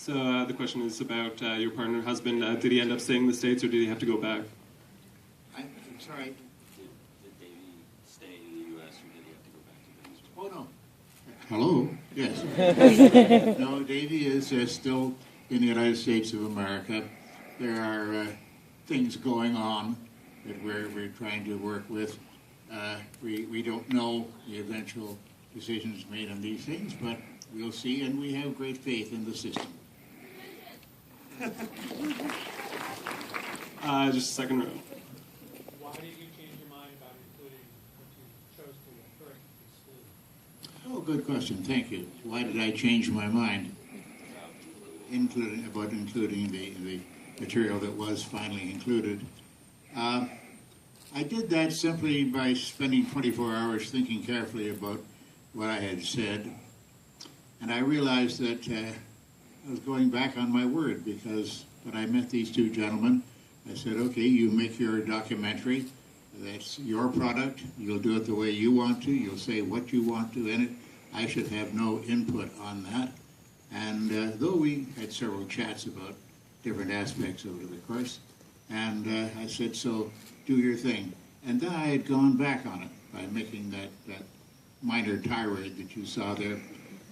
So the question is about your partner, husband. Did he end up staying in the States, or did he have to go back? I'm sorry. Did Davey stay in the U.S. or did he have to go back to Venezuela? Oh, no. Hello? Yes. No, Davey is still in the United States of America. There are things going on that we're trying to work with. We don't know the eventual decisions made on these things, but we'll see, and we have great faith in the system. Just a second row. Why did you change your mind about including what you chose to first exclude? Oh, good question. Thank you. Why did I change my mind? Including the material that was finally included. I did that simply by spending 24 hours thinking carefully about what I had said, and I realized that I was going back on my word, because when I met these two gentlemen, I said, okay, you make your documentary, that's your product, you'll do it the way you want to, you'll say what you want to in it, I should have no input on that. And though we had several chats about different aspects over the course, and I said, so do your thing. And then I had gone back on it by making that minor tirade that you saw there.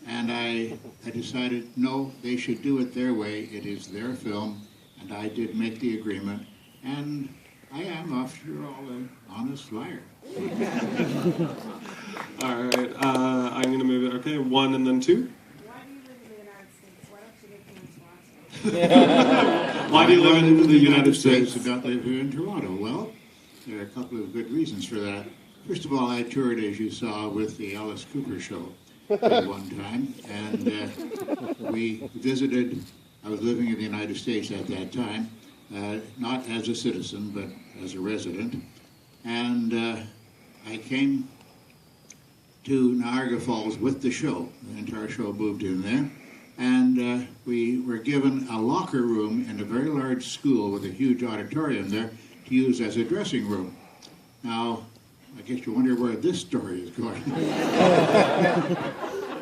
And I decided, no, they should do it their way. It is their film, and I did make the agreement. And I am, after all, an honest liar. All right, I'm going to move it. Okay, 1 and then 2. Why do you live in the United States? Why don't you live in Wisconsin? Why do you live in the United States? I don't live here in Toronto. Well, there are a couple of good reasons for that. First of all, I toured, as you saw, with the Alice Cooper Show at one time, and we visited. I was living in the United States at that time, not as a citizen, but as a resident, and I came to Niagara Falls with the show. The entire show moved in there, and we were given a locker room in a very large school with a huge auditorium there to use as a dressing room. Now, I guess you wonder where this story is going.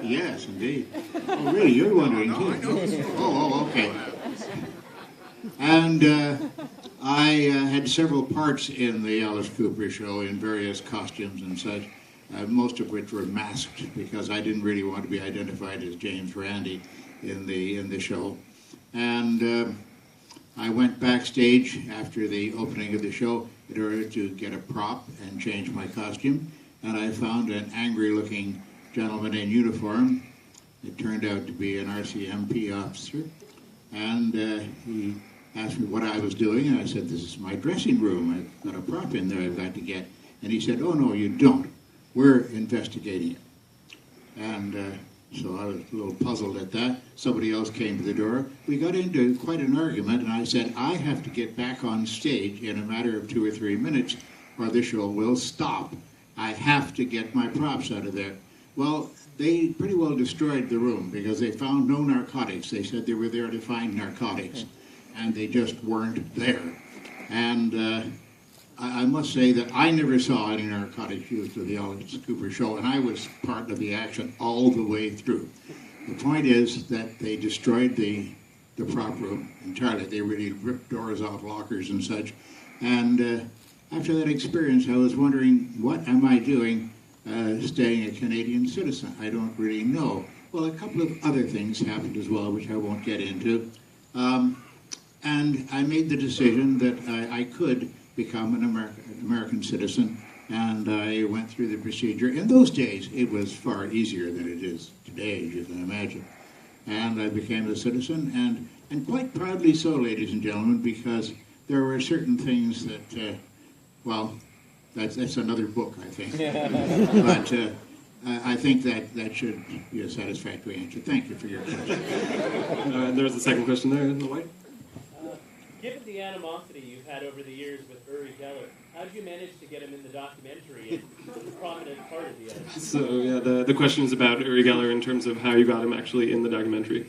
Yes, indeed. Oh, really? You're wondering too? Oh, okay. And I had several parts in the Alice Cooper Show in various costumes and such, most of which were masked because I didn't really want to be identified as James Randi in the show. And I went backstage after the opening of the show in order to get a prop and change my costume, and I found an angry-looking gentleman in uniform. It turned out to be an RCMP officer, and he asked me what I was doing, and I said, this is my dressing room. I've got a prop in there I've got to get. And he said, oh, no, you don't. We're investigating it. And so I was a little puzzled at that. Somebody else came to the door. We got into quite an argument, and I said, I have to get back on stage in a matter of 2 or 3 minutes, or the show will stop. I have to get my props out of there. Well, they pretty well destroyed the room because they found no narcotics. They said they were there to find narcotics, and they just weren't there. And I must say that I never saw any narcotics used at the Alice Cooper Show, and I was part of the action all the way through. The point is that they destroyed the prop room entirely. They really ripped doors off lockers and such. And after that experience, I was wondering, what am I doing staying a Canadian citizen? I don't really know. Well, a couple of other things happened as well, which I won't get into. And I made the decision that I could become an American citizen, and I went through the procedure. In those days, it was far easier than it is today, as you can imagine. And I became a citizen, and quite proudly so, ladies and gentlemen, because there were certain things that, well, that's another book, I think. But I think that should be a satisfactory answer. Thank you for your question. There's the second question there in the white. Given the animosity you've had over the years with Uri Geller, how did you manage to get him in the documentary and a prominent part of the edit? So yeah, the question is about Uri Geller in terms of how you got him actually in the documentary.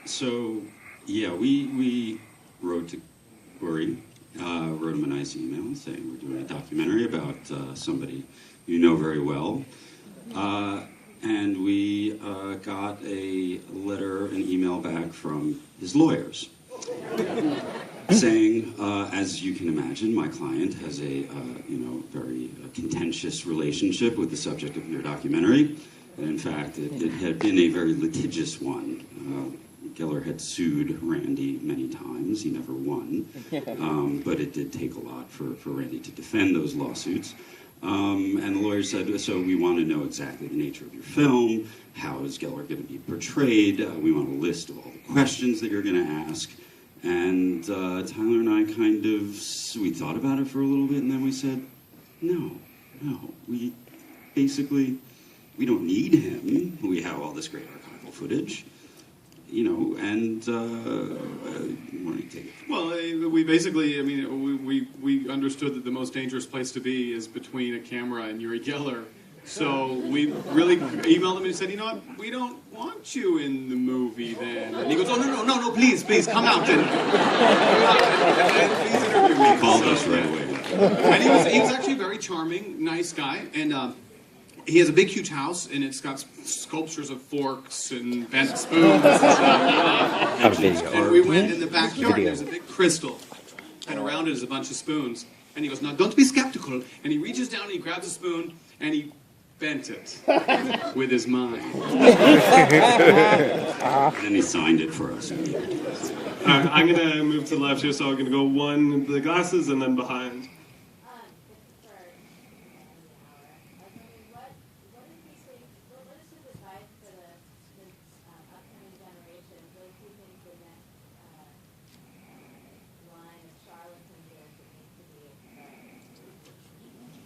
So yeah, we wrote to Uri, wrote him a nice email saying we're doing a documentary about somebody you know very well. and we got a letter, an email back from his lawyers saying, as you can imagine, my client has a very contentious relationship with the subject of your documentary. And in fact, it had been a very litigious one. Geller had sued Randi many times. He never won. But it did take a lot for Randi to defend those lawsuits. And the lawyer said, so we want to know exactly the nature of your film. How is Geller going to be portrayed? We want a list of all the questions that you're going to ask. And Tyler and I we thought about it for a little bit, and then we said, no, we don't need him. We have all this great archival footage, and why don't you take it? Well, we basically, we understood that the most dangerous place to be is between a camera and Uri Geller. So we really emailed him and said, you know what, we don't want you in the movie then. And he goes, oh, no, please, come out and please interview me. He called us right away. And he was actually a very charming, nice guy, and he has a big, huge house, and it's got sculptures of forks and bent spoons and stuff. And we went in the backyard, and there's a big crystal, and around it is a bunch of spoons. And he goes, now, don't be skeptical. And he reaches down, and he grabs a spoon, and he bent it with his mind. And then he signed it for us. I'm going to move to the left here, so I'm going to go one, the glasses, and then behind.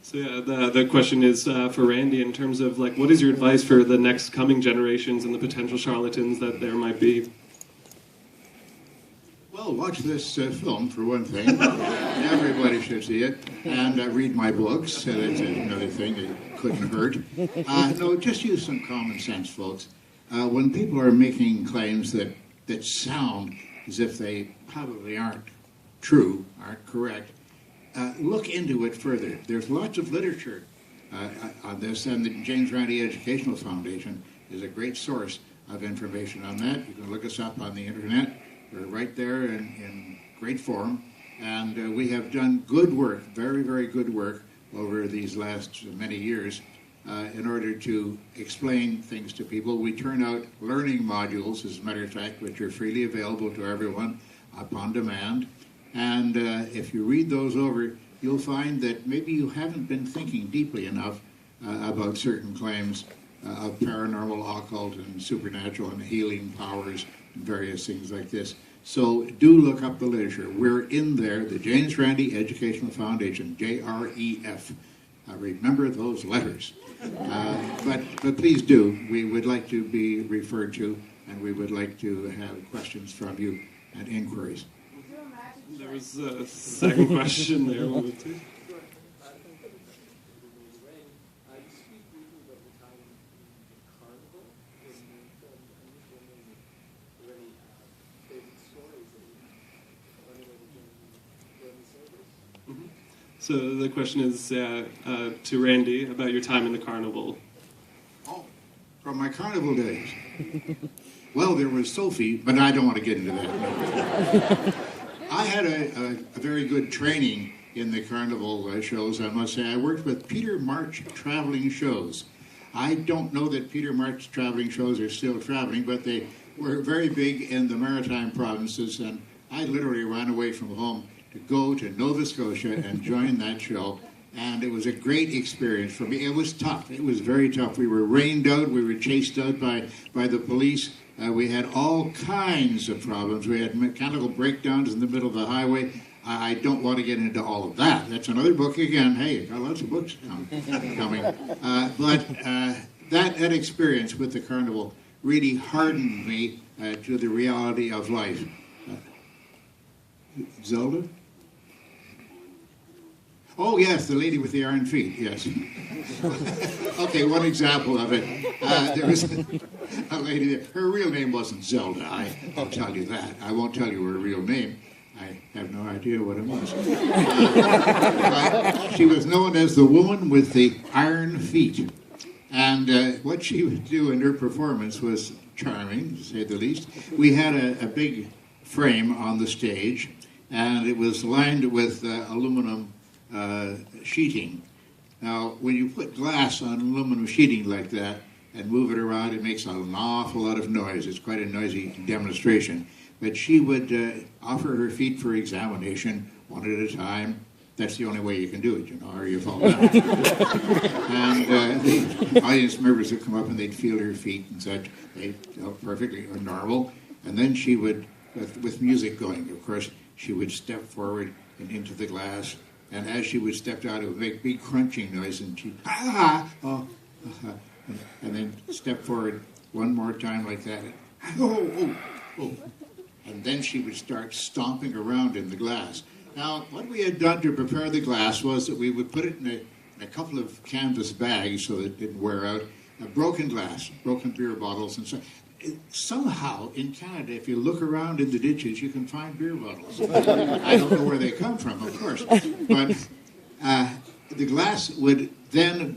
So yeah, the question is for Randi in terms of what is your advice for the next coming generations and the potential charlatans that there might be? Well, watch this film for one thing. Everybody should see it, and read my books. That's another thing that couldn't hurt. No, just use some common sense, folks. When people are making claims that sound as if they probably aren't true, aren't correct, look into it further. There's lots of literature on this, and the James Randi Educational Foundation is a great source of information on that. You can look us up on the internet. We're right there in great form, and we have done good work, very, very good work over these last many years in order to explain things to people. We turn out learning modules, as a matter of fact, which are freely available to everyone upon demand. And if you read those over, you'll find that maybe you haven't been thinking deeply enough about certain claims of paranormal, occult, and supernatural and healing powers and various things like this. So do look up the literature. We're in there, the James Randi Educational Foundation, JREF. Remember those letters. But please do. We would like to be referred to, and we would like to have questions from you and inquiries. There was a second question there. We'll move to. So the question is to Randi about your time in the carnival. Oh, from my carnival days. Well, there was Sophie, but I don't want to get into that. I had a very good training in the carnival shows, I must say. I worked with Peter March Traveling Shows. I don't know that Peter March Traveling Shows are still traveling, but they were very big in the maritime provinces, and I literally ran away from home to go to Nova Scotia and join that show. And it was a great experience for me. It was tough. It was very tough. We were rained out. We were chased out by the police. We had all kinds of problems. We had mechanical breakdowns in the middle of the highway. I don't want to get into all of that. That's another book again. Hey, got lots of books coming. But that experience with the carnival really hardened me to the reality of life. Zelda? Oh, yes, the lady with the iron feet, yes. Okay, one example of it. There was a lady there. Her real name wasn't Zelda, I'll tell you that. I won't tell you her real name. I have no idea what it was. She was known as the woman with the iron feet. And what she would do in her performance was charming, to say the least. We had a big frame on the stage, and it was lined with aluminum sheeting. Now, when you put glass on aluminum sheeting like that and move it around, it makes an awful lot of noise. It's quite a noisy demonstration. But she would offer her feet for examination one at a time. That's the only way you can do it, you know, or you fall down. And the audience members would come up and they'd feel her feet and such. They felt perfectly normal. And then she would, with music going, of course, she would step forward and into the glass. And as she would step out, it would make big crunching noise. And she'd, and then step forward one more time like that. And then she would start stomping around in the glass. Now, what we had done to prepare the glass was that we would put it in a couple of canvas bags so that it didn't wear out. Broken glass, broken beer bottles, and so. Somehow, in Canada, if you look around in the ditches, you can find beer bottles. I don't know where they come from, of course. But the glass would then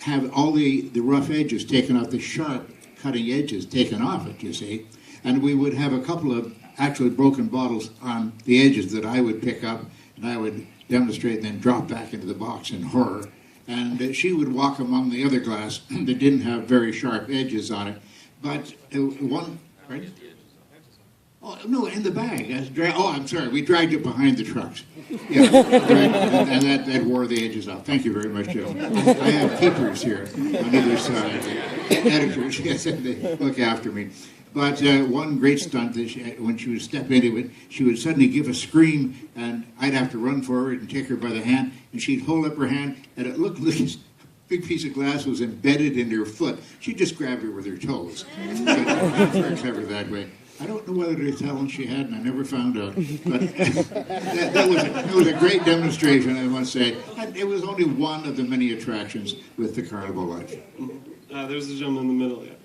have all the rough edges taken off, the sharp cutting edges taken off it, you see. And we would have a couple of actually broken bottles on the edges that I would pick up, and I would demonstrate and then drop back into the box in horror. And she would walk among the other glass that didn't have very sharp edges on it. But one, right? Oh, no, in the bag. I'm sorry, we dragged it behind the trucks. Yeah, and that wore the edges off. Thank you very much, gentlemen. I have keepers here on either side. Editors, yes, and they look after me. But one great stunt, that when she would step into it, she would suddenly give a scream, and I'd have to run forward and take her by the hand, and she'd hold up her hand, and it looked like a big piece of glass was embedded in her foot. She just grabbed her with her toes. Very clever that way. I don't know whether to tell her she had, and I never found out. But that was a great demonstration, I must say. And it was only one of the many attractions with the Carnival Life. There's a gentleman in the middle, yeah.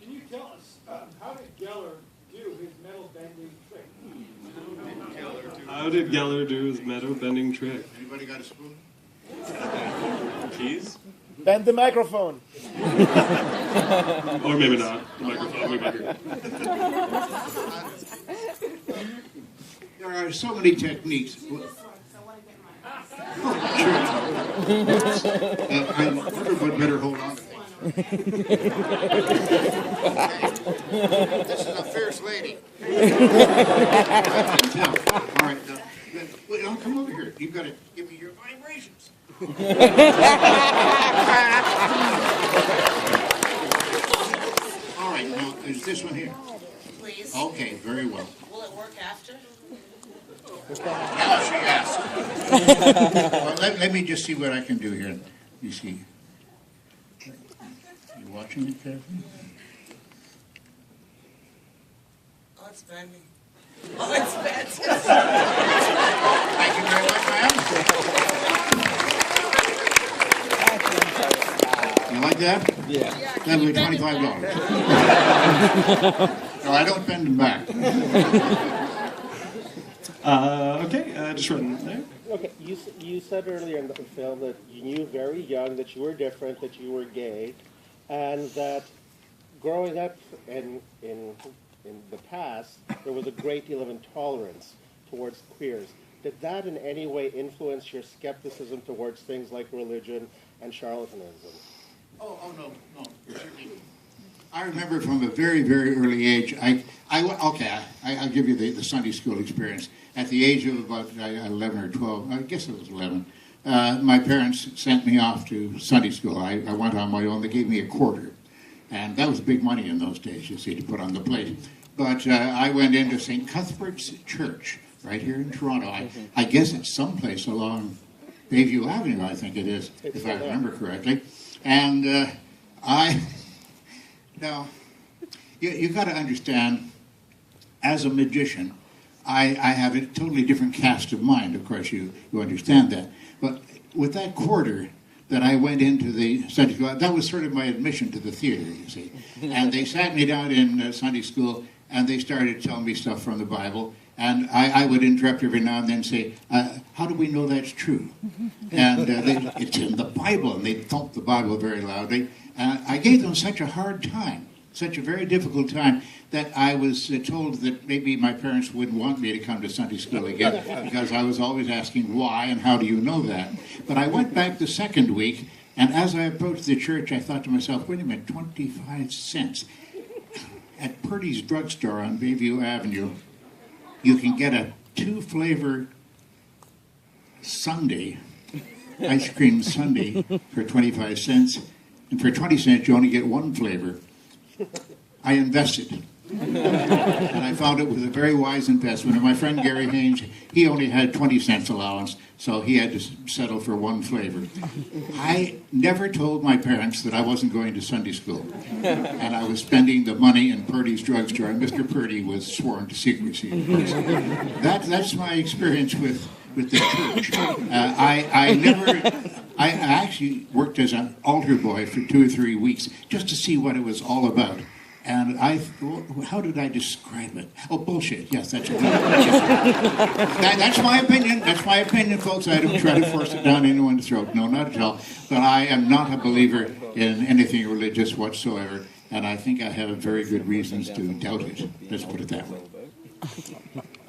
Can you tell us, how did Geller do his metal bending trick? How did Geller do his metal bending trick? Anybody got a spoon? Keys? Bend the microphone. Or maybe not. The microphone. There are so many techniques. This one, so I want to get mine. Sure. I would better hold on to things. This is a fierce lady. I can tell. All right, now, come over here. You've got to give me your vibrations. All right, now, is this one here? Please. Okay, very well. Will it work after? Now she asks. Well, let me just see what I can do here. You see. You watching it carefully? Oh, it's bending. Oh, it's bending. Thank you very much, ma'am. You like that? Yeah. That'll be $25. No, I don't bend them back. Okay, just run there. Okay, you said earlier in the film that you knew very young that you were different, that you were gay, and that growing up in the past, there was a great deal of intolerance towards queers. Did that in any way influence your skepticism towards things like religion and charlatanism? Oh no. I remember from a very, very early age, I'll give you the Sunday school experience. At the age of about 11 or 12, I guess it was 11, my parents sent me off to Sunday school. I went on my own. They gave me a quarter. And that was big money in those days, you see, to put on the plate. But I went into St. Cuthbert's Church, right here in Toronto. I guess it's someplace along Bayview Avenue, I think it is, if I remember correctly. And now, you've got to understand, as a magician, I have a totally different cast of mind. Of course, you understand that. But with that quarter that I went into the Sunday school, that was sort of my admission to the theater, you see. And they sat me down in Sunday school, and they started telling me stuff from the Bible. And I would interrupt every now and then and say, how do we know that's true? And it's in the Bible, and they'd thump the Bible very loudly. I gave them such a hard time, such a very difficult time, that I was told that maybe my parents wouldn't want me to come to Sunday school again because I was always asking why and how do you know that. But I went back the second week, and as I approached the church, I thought to myself, wait a minute, 25 cents. At Purdy's drugstore on Bayview Avenue, you can get a 2-flavor sundae, ice cream sundae, for 25 cents. And for 20 cents, you only get 1 flavor. I invested. And I found it was a very wise investment. And my friend Gary Haynes, he only had 20 cents allowance, so he had to settle for 1 flavor. I never told my parents that I wasn't going to Sunday school. And I was spending the money in Purdy's drugstore, and Mr. Purdy was sworn to secrecy, of course. That's my experience with the church. I actually worked as an altar boy for 2 or 3 weeks just to see what it was all about. And how did I describe it? Oh, bullshit. Yes, that's it. That's my opinion. That's my opinion, folks. I don't try to force it down anyone's throat. No, not at all. But I am not a believer in anything religious whatsoever. And I think I have very good reasons to doubt it. Let's put it that way.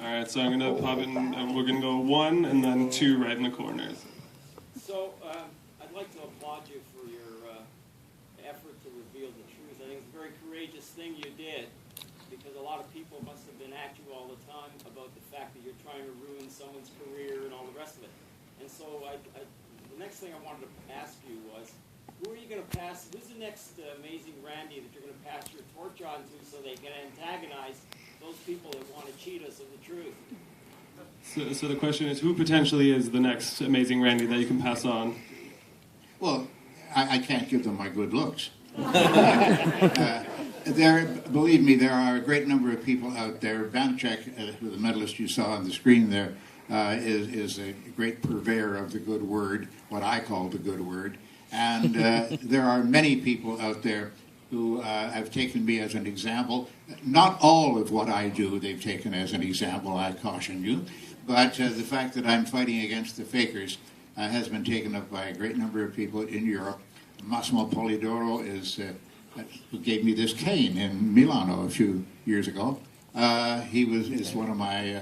All right, so I'm going to pop in, and we're going to go 1 and then 2 right in the corners. So, I'd like to applaud you for your effort to reveal the truth. I think it's a very courageous thing you did, because a lot of people must have been at you all the time about the fact that you're trying to ruin someone's career and all the rest of it. And so, the next thing I wanted to ask you was, who are you going to pass, who's the next amazing Randy that you're going to pass your torch on to so they can antagonize those people that want to cheat us of the truth? So the question is, who potentially is the next amazing Randy that you can pass on? Well, I can't give them my good looks. Believe me, there are a great number of people out there. Banachek, the medalist you saw on the screen there, is a great purveyor of the good word, what I call the good word. And there are many people out there who have taken me as an example. Not all of what I do they've taken as an example, I caution you. But the fact that I'm fighting against the fakers has been taken up by a great number of people in Europe. Massimo Polidoro who gave me this cane in Milano a few years ago. He is one of my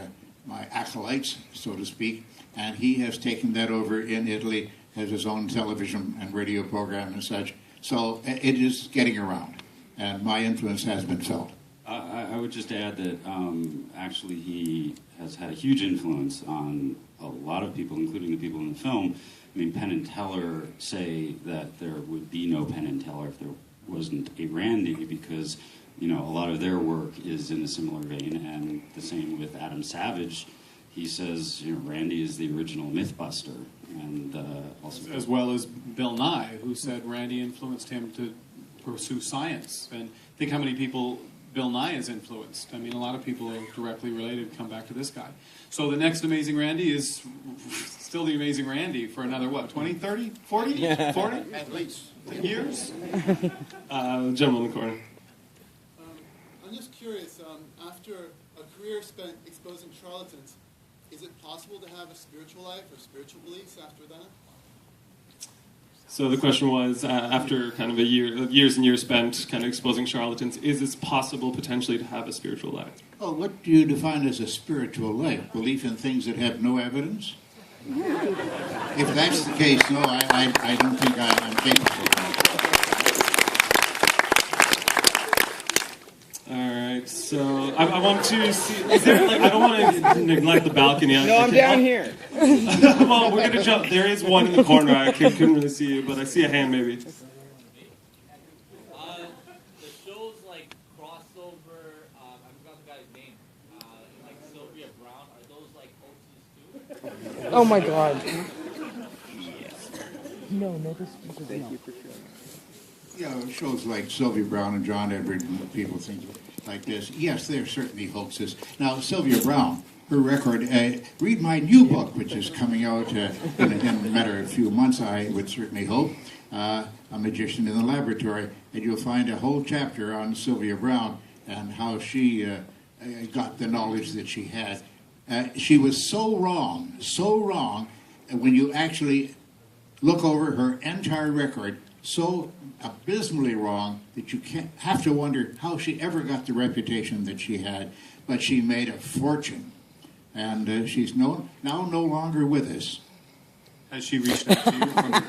acolytes, so to speak, and he has taken that over in Italy, has his own television and radio program and such. So it is getting around, and my influence has been felt. I would just add that actually he has had a huge influence on a lot of people, including the people in the film. I mean, Penn and Teller say that there would be no Penn and Teller if there wasn't a Randy, because a lot of their work is in a similar vein, and the same with Adam Savage. He says, Randy is the original Mythbuster, and also as well as Bill Nye, who said Randy influenced him to pursue science. And think how many people Bill Nye has influenced. I mean, a lot of people are directly related come back to this guy. So the next Amazing Randy is still the Amazing Randy for another, 20, 30, 40, 40? At least. Years? Gentleman in the corner. I'm just curious, after a career spent exposing charlatans, is it possible to have a spiritual life or spiritual beliefs after that? So the question was, after kind of years and years spent kind of exposing charlatans, is it possible potentially to have a spiritual life? Oh, what do you define as a spiritual life? Belief in things that have no evidence? If that's the case, no, I don't think I'm capable of that. All right, so I want to see. Is there I don't want to neglect the balcony. No, I'm down here. Well, we're gonna jump. There is one in the corner. I couldn't really see you, but I see a hand maybe. The shows like Crossover, I forgot the guy's name, like Sylvia Brown, are those like hoaxes too? Oh my God. No, this is Thank you for sharing. Shows like Sylvia Brown and John Edward and people think like this. Yes, they're certainly hoaxes. Now, Sylvia Brown, her record, read my new book, which is coming out in a matter of a few months, I would certainly hope, A Magician in the Laboratory, and you'll find a whole chapter on Sylvia Brown and how she got the knowledge that she had. She was so wrong, and when you actually look over her entire record, so abysmally wrong that you have to wonder how she ever got the reputation that she had. But she made a fortune, and she's now no longer with us. Has she reached out to you from the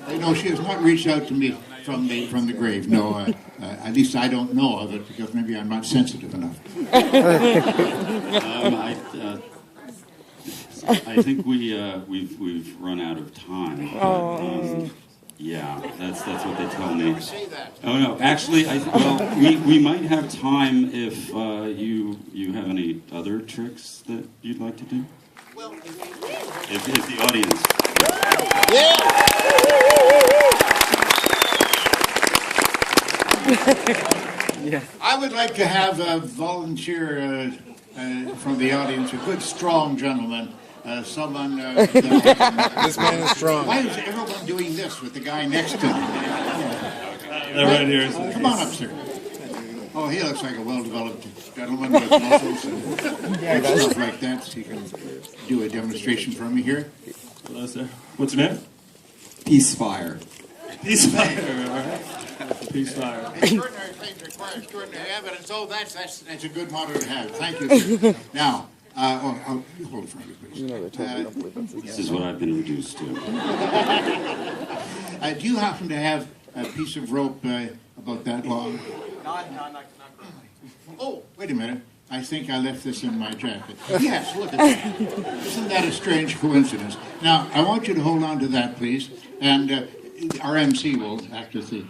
grave? No, she has not reached out to me from the grave. No, at least I don't know of it, because maybe I'm not sensitive enough. I think we've run out of time. Yeah, that's what they tell me. Oh no, actually, we might have time if you have any other tricks that you'd like to do. Well, if the audience. Yeah. I would like to have a volunteer from the audience, a good, strong gentleman. Someone. This man is strong. Why is everyone doing this with the guy next to him? They're right here. Come on up, sir. Oh, he looks like a well-developed gentleman with muscles and stuff like that. So you can do a demonstration for me here. Hello, sir. What's your name? Peacefire. Peacefire. All right. Peacefire. Extraordinary claims require extraordinary evidence. Oh, that's a good motto to have. Thank you. Now. Hold it for me, please. This is what I've been reduced to. Do you happen to have a piece of rope about that long? Not currently. Oh, wait a minute. I think I left this in my jacket. Yes, look at that. Isn't that a strange coincidence? Now, I want you to hold on to that, please. And our MC will act as the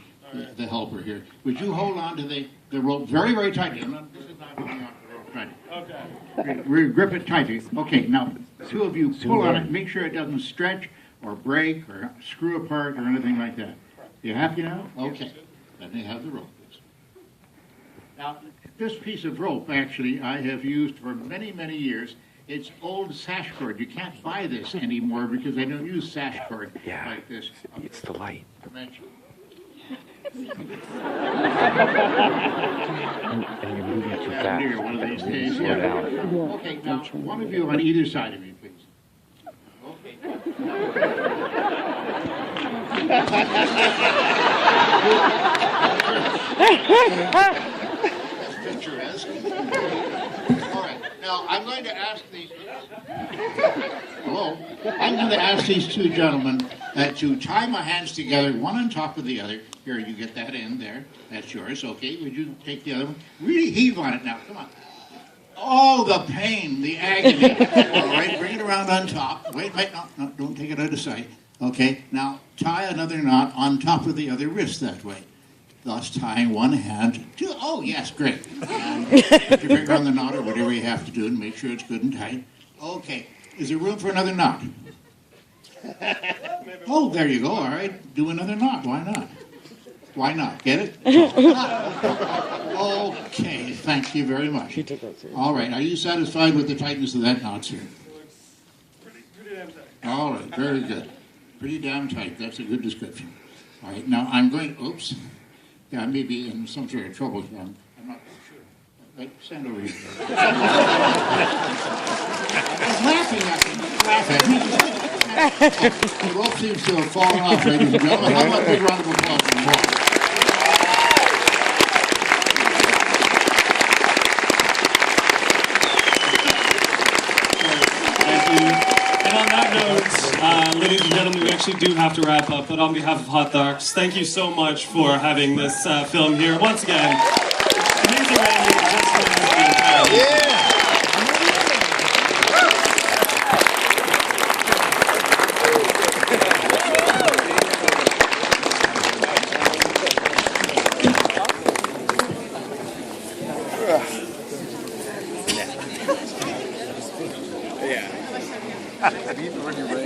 helper here. Would you hold on to the rope very, very tightly? This is not holding on to the rope tightly. Okay. Grip it tightly. Okay, now, two of you pull on it. Make sure it doesn't stretch or break or screw apart or anything like that. You happy now? Okay. Let me have the rope, please. Now, this piece of rope, actually, I have used for many, many years. It's old sash cord. You can't buy this anymore because they don't use sash cord like this. It's the light. Dimension. And you're moving too fast. Here, one of these days. Slow down. Okay, now, one of you on either side of me, please. Okay. That's picturesque. All right, now I'm going to ask these. Hello? I'm going to ask these two gentlemen to tie my hands together, one on top of the other. Here, you get that in there. That's yours. Okay, would you take the other one? Really heave on it now. Come on. Oh, the pain, the agony. All right, bring it around on top. Wait, no, don't take it out of sight. Okay, now tie another knot on top of the other wrist that way. Thus tying one hand to, oh, yes, great. And put your finger on the knot or whatever you have to do and make sure it's good and tight. Okay, is there room for another knot? Oh, there you go, all right. Do another knot, why not? Why not? Get it? Okay, thank you very much. All right, are you satisfied with the tightness of that knot, sir? Pretty damn tight. All right, very good. Pretty damn tight, that's a good description. All right, now I'm going, oops. Yeah, I may be in some sort of trouble here. I'm not sure. Right, stand over here. I was laughing at him. The rope seems to have fallen off, ladies and gentlemen. How about a big round of applause for Paul? And on that note, ladies and gentlemen, we actually do have to wrap up, but on behalf of Hot Docs, thank you so much for having this film here. Once again, amazing Randy, just Yeah. When you're ready.